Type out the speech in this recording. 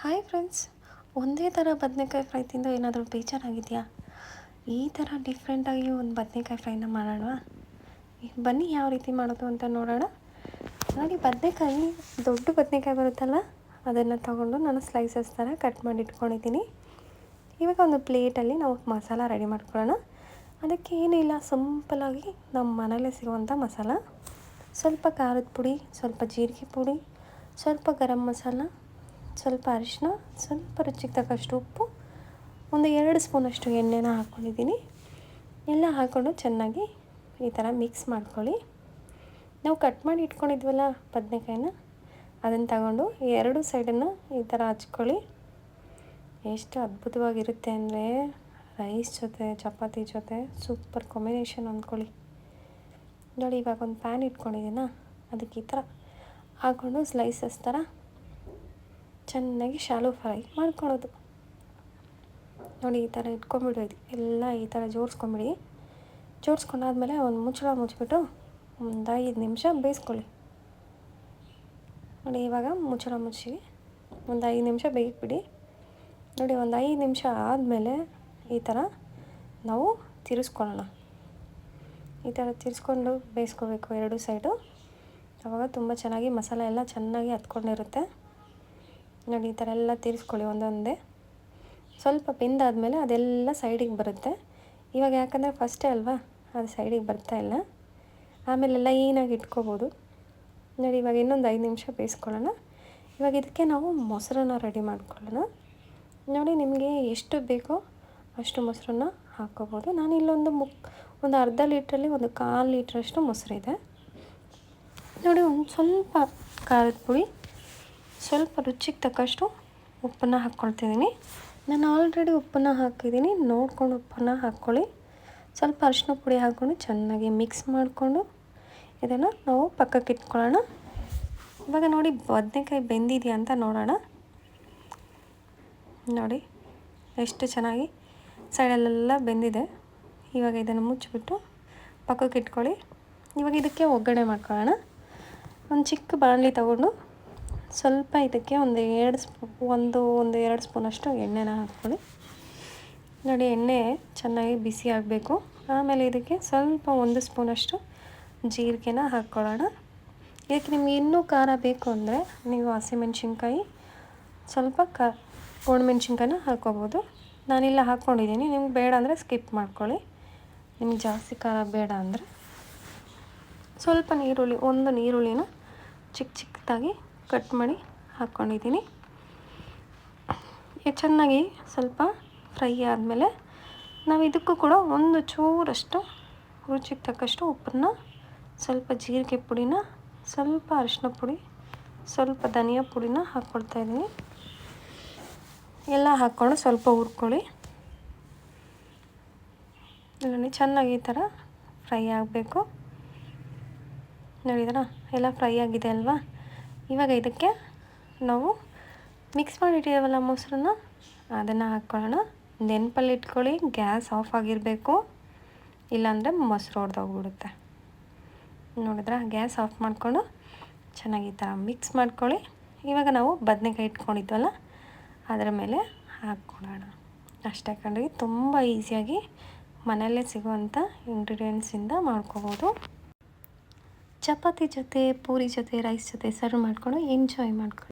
Hi friends, ಒಂದೇ ಥರ ಬದನೇಕಾಯಿ ಫ್ರೈ ತಿಂದು ಏನಾದರೂ ಬೇಜಾರಾಗಿದೆಯಾ? ಈ ಥರ ಡಿಫ್ರೆಂಟಾಗಿ ಒಂದು ಬದನೇಕಾಯಿ ಫ್ರೈನ ಮಾಡೋಣವಾ? ಬನ್ನಿ ಯಾವ ರೀತಿ ಮಾಡೋದು ಅಂತ ನೋಡೋಣ. ನೋಡಿ, ಬದನೇಕಾಯಿ ದೊಡ್ಡ ಬದನೇಕಾಯಿ ಬರುತ್ತಲ್ಲ, ಅದನ್ನು ತಗೊಂಡು ನಾನು ಸ್ಲೈಸಸ್ ಥರ ಕಟ್ ಮಾಡಿ ಇಟ್ಕೊಂಡಿದ್ದೀನಿ. ಇವಾಗ ಒಂದು ಪ್ಲೇಟಲ್ಲಿ ನಾವು ಮಸಾಲ ರೆಡಿ ಮಾಡ್ಕೊಳ್ಳೋಣ. ಅದಕ್ಕೆ ಏನಿಲ್ಲ, ಸಿಂಪಲಾಗಿ ನಮ್ಮ ಮನೇಲೇ ಸಿಗುವಂಥ ಮಸಾಲ. ಸ್ವಲ್ಪ ಖಾರದ ಪುಡಿ, ಸ್ವಲ್ಪ ಜೀರಿಗೆ ಪುಡಿ, ಸ್ವಲ್ಪ ಗರಂ ಮಸಾಲ, ಸ್ವಲ್ಪ ಅರಿಶಿನ, ಸ್ವಲ್ಪ ರುಚಿಗೆ ತಕ್ಕಷ್ಟು ಉಪ್ಪು, ಒಂದು 2 ಸ್ಪೂನಷ್ಟು ಎಣ್ಣೆನ ಹಾಕ್ಕೊಂಡಿದ್ದೀನಿ. ಎಲ್ಲ ಹಾಕ್ಕೊಂಡು ಚೆನ್ನಾಗಿ ಈ ಥರ ಮಿಕ್ಸ್ ಮಾಡ್ಕೊಳ್ಳಿ. ನಾವು ಕಟ್ ಮಾಡಿ ಇಟ್ಕೊಂಡಿದ್ವಲ್ಲ ಬದನೇಕಾಯಿನ, ಅದನ್ನು ತಗೊಂಡು 2 ಸೈಡನ್ನು ಈ ಥರ ಹಚ್ಕೊಳ್ಳಿ. ಎಷ್ಟು ಅದ್ಭುತವಾಗಿರುತ್ತೆ ಅಂದರೆ ರೈಸ್ ಜೊತೆ, ಚಪಾತಿ ಜೊತೆ ಸೂಪರ್ ಕಾಂಬಿನೇಷನ್ ಅಂದ್ಕೊಳ್ಳಿ. ನೋಡಿ, ಇವಾಗ ಒಂದು ಪ್ಯಾನ್ ಇಟ್ಕೊಂಡಿದ್ದೀನ, ಅದಕ್ಕೆ ಈ ಥರ ಹಾಕ್ಕೊಂಡು ಸ್ಲೈಸಸ್ ಥರ ಚೆನ್ನಾಗಿ ಶಾಲೋ ಫ್ರೈ ಮಾಡ್ಕೊಳ್ಳೋದು. ನೋಡಿ, ಈ ಥರ ಇಟ್ಕೊಂಡ್ಬಿಡೋದು. ಎಲ್ಲ ಈ ಥರ ಜೋಡಿಸ್ಕೊಂಬಿಡಿ. ಜೋಡಿಸ್ಕೊಂಡಾದ್ಮೇಲೆ ಒಂದು ಮುಚ್ಚಳ ಮುಚ್ಚಿಬಿಟ್ಟು ಒಂದು 5 ನಿಮಿಷ ಬೇಯಿಸ್ಕೊಳ್ಳಿ. ನೋಡಿ, ಇವಾಗ ಮುಚ್ಚಳ ಮುಚ್ಚಿ ಒಂದು 5 ನಿಮಿಷ ಬೇಯಿಸ್ಬಿಡಿ. ನೋಡಿ, ಒಂದು 5 ನಿಮಿಷ ಆದಮೇಲೆ ಈ ಥರ ನಾವು ತಿರ್ಸ್ಕೊಳ್ಳೋಣ. ಈ ಥರ ತಿರ್ಸ್ಕೊಂಡು ಬೇಯಿಸ್ಕೋಬೇಕು 2 ಸೈಡು. ಆವಾಗ ತುಂಬ ಚೆನ್ನಾಗಿ ಮಸಾಲೆ ಎಲ್ಲ ಚೆನ್ನಾಗಿ ಹತ್ಕೊಂಡಿರುತ್ತೆ. ನೋಡಿ, ಈ ಥರ ಎಲ್ಲ ತಿರ್ಸ್ಕೊಳ್ಳಿ ಒಂದೊಂದೇ. ಸ್ವಲ್ಪ ಬೆಂದಾದಮೇಲೆ ಅದೆಲ್ಲ ಸೈಡಿಗೆ ಬರುತ್ತೆ. ಇವಾಗ ಯಾಕಂದರೆ ಫಸ್ಟೇ ಅಲ್ವಾ, ಅದು ಸೈಡಿಗೆ ಬರ್ತಾ ಇಲ್ಲ. ಆಮೇಲೆಲ್ಲ ಏನಾಗಿ ಇಟ್ಕೋಬೋದು. ನೋಡಿ, ಇವಾಗ ಇನ್ನೊಂದು 5 ನಿಮಿಷ ಬೇಯಿಸ್ಕೊಳ್ಳೋಣ. ಇವಾಗ ಇದಕ್ಕೆ ನಾವು ಮೊಸರನ್ನ ರೆಡಿ ಮಾಡ್ಕೊಳ್ಳೋಣ. ನೋಡಿ, ನಿಮಗೆ ಎಷ್ಟು ಬೇಕೋ ಅಷ್ಟು ಮೊಸರನ್ನ ಹಾಕ್ಕೋಬೋದು. ನಾನು ಇಲ್ಲೊಂದು ಒಂದು ಅರ್ಧ ಲೀಟ್ರಲ್ಲಿ ಒಂದು 1/4 ಲೀಟ್ರಷ್ಟು ಮೊಸರಿದೆ. ನೋಡಿ, ಒಂದು ಸ್ವಲ್ಪ ಖಾರದ ಪುಡಿ, ಸ್ವಲ್ಪ ರುಚಿಗೆ ತಕ್ಕಷ್ಟು ಉಪ್ಪನ್ನು ಹಾಕ್ಕೊಳ್ತಿದ್ದೀನಿ. ನಾನು ಆಲ್ರೆಡಿ ಉಪ್ಪನ್ನು ಹಾಕಿದ್ದೀನಿ, ನೋಡ್ಕೊಂಡು ಉಪ್ಪನ್ನು ಹಾಕ್ಕೊಳ್ಳಿ. ಸ್ವಲ್ಪ ಅರಿಶಿನ ಪುಡಿ ಹಾಕ್ಕೊಂಡು ಚೆನ್ನಾಗಿ ಮಿಕ್ಸ್ ಮಾಡಿಕೊಂಡು ಇದನ್ನು ನಾವು ಪಕ್ಕಕ್ಕೆ ಇಟ್ಕೊಳ್ಳೋಣ. ಇವಾಗ ನೋಡಿ, ಬದನೇಕಾಯಿ ಬೆಂದಿದೆಯಾ ಅಂತ ನೋಡೋಣ. ನೋಡಿ, ಎಷ್ಟು ಚೆನ್ನಾಗಿ ಸೈಡಲ್ಲೆಲ್ಲ ಬೆಂದಿದೆ. ಇವಾಗ ಇದನ್ನು ಮುಚ್ಚಿಬಿಟ್ಟು ಪಕ್ಕಕ್ಕೆ ಇಟ್ಕೊಳ್ಳಿ. ಇವಾಗ ಇದಕ್ಕೆ ಒಗ್ಗರಣೆ ಮಾಡ್ಕೊಳ್ಳೋಣ. ಒಂದು ಚಿಕ್ಕ ಬಾಣಲಿ ತಗೊಂಡು ಸ್ವಲ್ಪ ಇದಕ್ಕೆ ಒಂದು 2 ಸ್ಪೂನಷ್ಟು ಎಣ್ಣೆನ ಹಾಕ್ಕೊಳ್ಳಿ. ನೋಡಿ, ಎಣ್ಣೆ ಚೆನ್ನಾಗಿ ಬಿಸಿ ಆಗಬೇಕು. ಆಮೇಲೆ ಇದಕ್ಕೆ ಸ್ವಲ್ಪ 1 ಸ್ಪೂನಷ್ಟು ಜೀರಿಗೆನ ಹಾಕ್ಕೊಳ್ಳೋಣ. ಇದಕ್ಕೆ ನಿಮ್ಗೆ ಇನ್ನೂ ಖಾರ ಬೇಕು ಅಂದರೆ ನೀವು ಹಸಿಮೆಣ್ಸಿನ್ಕಾಯಿ, ಸ್ವಲ್ಪ ಒಣಮೆಣ್ಸಿನ್ಕಾಯಿನ ಹಾಕ್ಕೋಬೋದು. ನಾನಿಲ್ಲ ಹಾಕ್ಕೊಂಡಿದ್ದೀನಿ. ನಿಮ್ಗೆ ಬೇಡ ಅಂದರೆ ಸ್ಕಿಪ್ ಮಾಡ್ಕೊಳ್ಳಿ. ನಿಮ್ಗೆ ಜಾಸ್ತಿ ಖಾರ ಬೇಡ ಅಂದರೆ ಸ್ವಲ್ಪ ಒಂದು ನೀರುಳ್ಳಿನ ಚಿಕ್ಕದಾಗಿ ಕಟ್ ಮಾಡಿ ಹಾಕ್ಕೊಂಡಿದ್ದೀನಿ. ಚೆನ್ನಾಗಿ ಸ್ವಲ್ಪ ಫ್ರೈ ಆದಮೇಲೆ ನಾವು ಇದಕ್ಕೂ ಕೂಡ ಒಂದು ಚೂರಷ್ಟು ರುಚಿಗೆ ತಕ್ಕಷ್ಟು ಉಪ್ಪನ್ನು, ಸ್ವಲ್ಪ ಜೀರಿಗೆ ಪುಡಿನ, ಸ್ವಲ್ಪ ಅರಿಶಿನ ಪುಡಿ, ಸ್ವಲ್ಪ ಧನಿಯಾ ಪುಡಿನ ಹಾಕ್ಕೊಳ್ತಾಯಿದ್ದೀನಿ. ಎಲ್ಲ ಹಾಕ್ಕೊಂಡು ಸ್ವಲ್ಪ ಹುರ್ಕೊಳ್ಳಿ. ನೋಡಿ, ಚೆನ್ನಾಗಿ ಈ ಥರ ಫ್ರೈ ಆಗಬೇಕು. ನೋಡಿದರ ಎಲ್ಲ ಫ್ರೈ ಆಗಿದೆ ಅಲ್ವಾ? ಇವಾಗ ಇದಕ್ಕೆ ನಾವು ಮಿಕ್ಸ್ ಮಾಡಿಟ್ಟಿದ್ದೇವಲ್ಲ ಮೊಸರನ್ನ, ಅದನ್ನು ಹಾಕ್ಕೊಳ್ಳೋಣ. ನೆನಪಲ್ಲಿ ಇಟ್ಕೊಳ್ಳಿ, ಗ್ಯಾಸ್ ಆಫ್ ಆಗಿರಬೇಕು, ಇಲ್ಲಾಂದರೆ ಮೊಸರು ಹೊಡೆದೋಗ್ಬಿಡುತ್ತೆ. ನೋಡಿದ್ರಾ? ಗ್ಯಾಸ್ ಆಫ್ ಮಾಡಿಕೊಂಡು ಚೆನ್ನಾಗಿ ಈ ಥರ ಮಿಕ್ಸ್ ಮಾಡ್ಕೊಳ್ಳಿ. ಇವಾಗ ನಾವು ಬದನೇಕಾಯಿ ಇಟ್ಕೊಂಡಿದ್ವಲ್ಲ, ಅದರ ಮೇಲೆ ಹಾಕ್ಕೊಳ್ಳೋಣ. ಅಷ್ಟೇ ಕಣ್ರಿ, ತುಂಬ ಈಸಿಯಾಗಿ ಮನೆಯಲ್ಲೇ ಸಿಗುವಂಥ ಇಂಗ್ರೀಡಿಯೆಂಟ್ಸಿಂದ ಮಾಡ್ಕೋಬೋದು. ಚಪಾತಿ ಜೊತೆ, ಪೂರಿ ಜೊತೆ, ರೈಸ್ ಜೊತೆ ಸರ್ವ್ ಮಾಡಿಕೊಂಡು ಎಂಜಾಯ್ ಮಾಡ್ಕೊಳ್ಳಿ.